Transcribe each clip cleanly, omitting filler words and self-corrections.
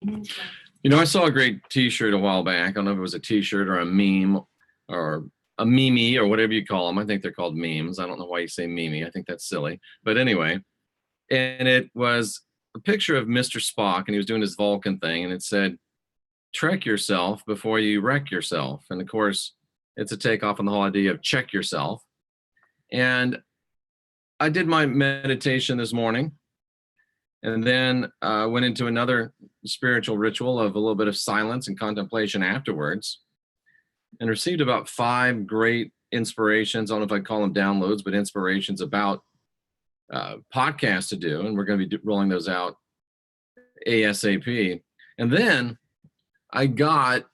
You know, I saw a great T-shirt a while back. I don't know if it was a T-shirt or a meme or a meme or whatever you call them. I think they're called memes. I don't know why you say meme. I think that's silly. But anyway, and it was a picture of Mr. Spock, and he was doing his Vulcan thing, and it said, "Trek yourself before you wreck yourself." And of course, it's a takeoff on the whole idea of check yourself. And I did my meditation this morning, and then went into another spiritual ritual of a little bit of silence and contemplation afterwards, and received about 5 great inspirations. I don't know if I'd call them downloads, but inspirations about podcasts to do. And we're going to be rolling those out ASAP. And then I got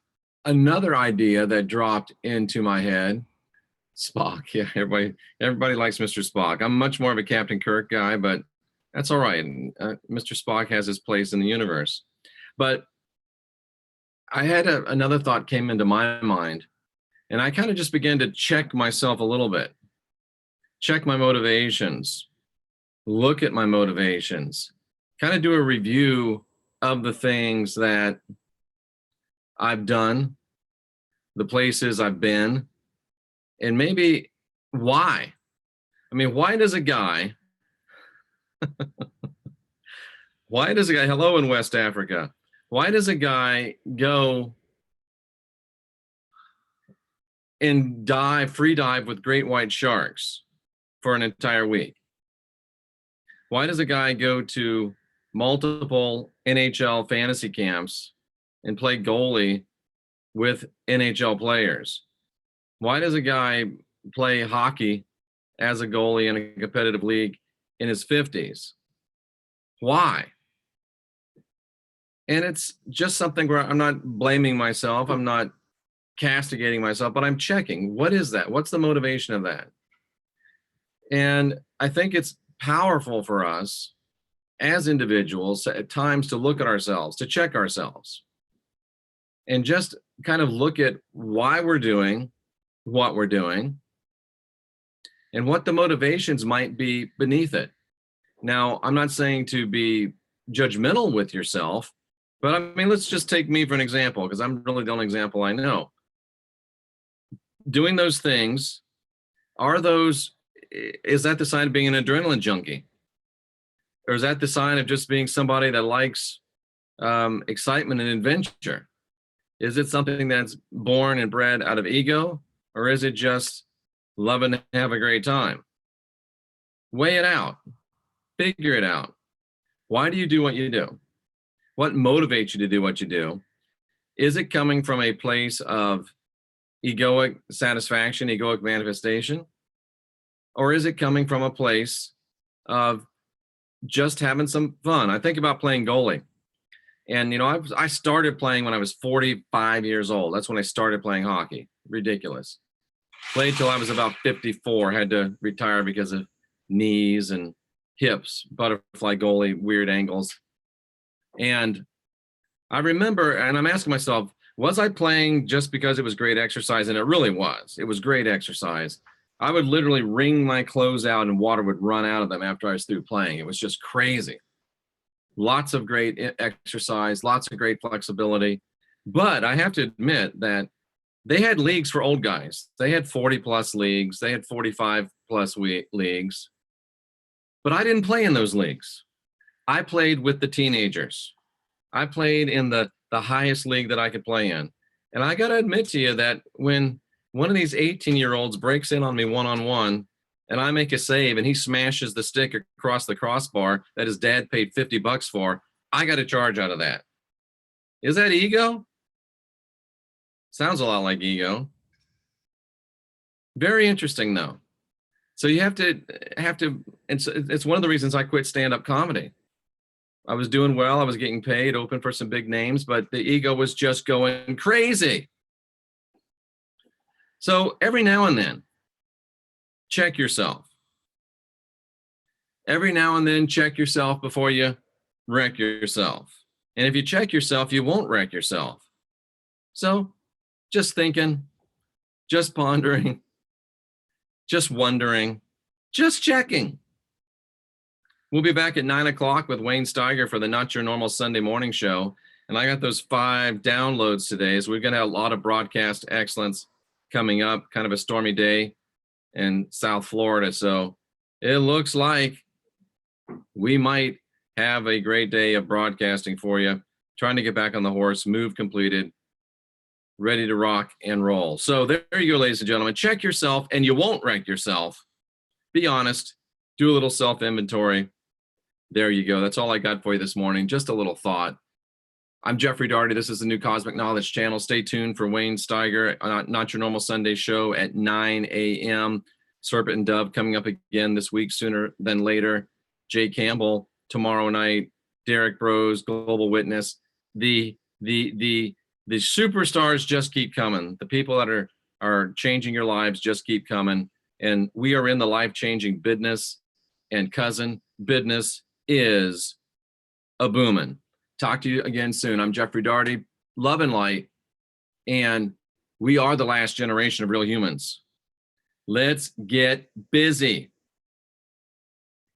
another idea that dropped into my head. Spock. Yeah, everybody likes Mr. Spock. I'm much more of a Captain Kirk guy, but that's all right. Mr. Spock has his place in the universe. But I had another thought came into my mind, and I kind of just began to check myself a little bit, check my motivations, look at my motivations, kind of do a review of the things that I've done, the places I've been, and maybe why. I mean, why does a guy, hello in West Africa, why does a guy go and free dive with great white sharks for an entire week? Why does a guy go to multiple NHL fantasy camps and play goalie with NHL players? Why does a guy play hockey as a goalie in a competitive league in his 50s? Why? And it's just something where I'm not blaming myself. I'm not castigating myself, but I'm checking. What is that? What's the motivation of that? And I think it's powerful for us as individuals at times to look at ourselves, to check ourselves, and just kind of look at why we're doing what we're doing and what the motivations might be beneath it. Now, I'm not saying to be judgmental with yourself, but I mean, let's just take me for an example, because I'm really the only example I know. Doing those things, is that the sign of being an adrenaline junkie? Or is that the sign of just being somebody that likes excitement and adventure? Is it something that's born and bred out of ego? Or is it just loving to have a great time? Weigh it out. Figure it out. Why do you do what you do? What motivates you to do what you do? Is it coming from a place of egoic satisfaction, egoic manifestation? Or is it coming from a place of just having some fun? I think about playing goalie. And, you know, I started playing when I was 45 years old. That's when I started playing hockey. Ridiculous. Played till I was about 54, had to retire because of knees and hips, butterfly goalie, weird angles. And I remember, and I'm asking myself, was I playing just because it was great exercise? And it really was. It was great exercise. I would literally wring my clothes out and water would run out of them after I was through playing. It was just crazy. Lots of great exercise, lots of great flexibility. But I have to admit that they had leagues for old guys. They had 40 plus leagues. They had 45 plus leagues. But I didn't play in those leagues. I played with the teenagers. I played in the highest league that I could play in. And I got to admit to you that when one of these 18-year-olds breaks in on me one-on-one and I make a save and he smashes the stick across the crossbar that his dad paid $50 for, I got a charge out of that. Is that ego? Sounds a lot like ego. Very interesting though. So you have to, it's one of the reasons I quit stand-up comedy. I was doing well, I was getting paid, open for some big names, but the ego was just going crazy. So every now and then, check yourself. Every now and then, check yourself before you wreck yourself. And if you check yourself, you won't wreck yourself. So just thinking, just pondering, just wondering, just checking. We'll be back at 9 o'clock with Wayne Steiger for the Not Your Normal Sunday Morning Show. And I got those 5 downloads today. So we're going to have a lot of broadcast excellence coming up, kind of a stormy day in South Florida. So it looks like we might have a great day of broadcasting for you. Trying to get back on the horse, move completed, ready to rock and roll. So there you go, ladies and gentlemen. Check yourself and you won't wreck yourself. Be honest. Do a little self-inventory. There you go. That's all I got for you this morning. Just a little thought. I'm Jeffrey Daugherty. This is the new Cosmic Knowledge Channel. Stay tuned for Wayne Steiger, Not Your Normal Sunday show at 9 a.m. Serpent and Dove coming up again this week, sooner than later. Jay Campbell tomorrow night. Derek Bros, Global Witness. The superstars just keep coming. The people that are changing your lives just keep coming. And we are in the life-changing business. And cousin, business is a booming. Talk to you again soon. I'm Jeffrey Daugherty, love and light, and we are the last generation of real humans. Let's get busy.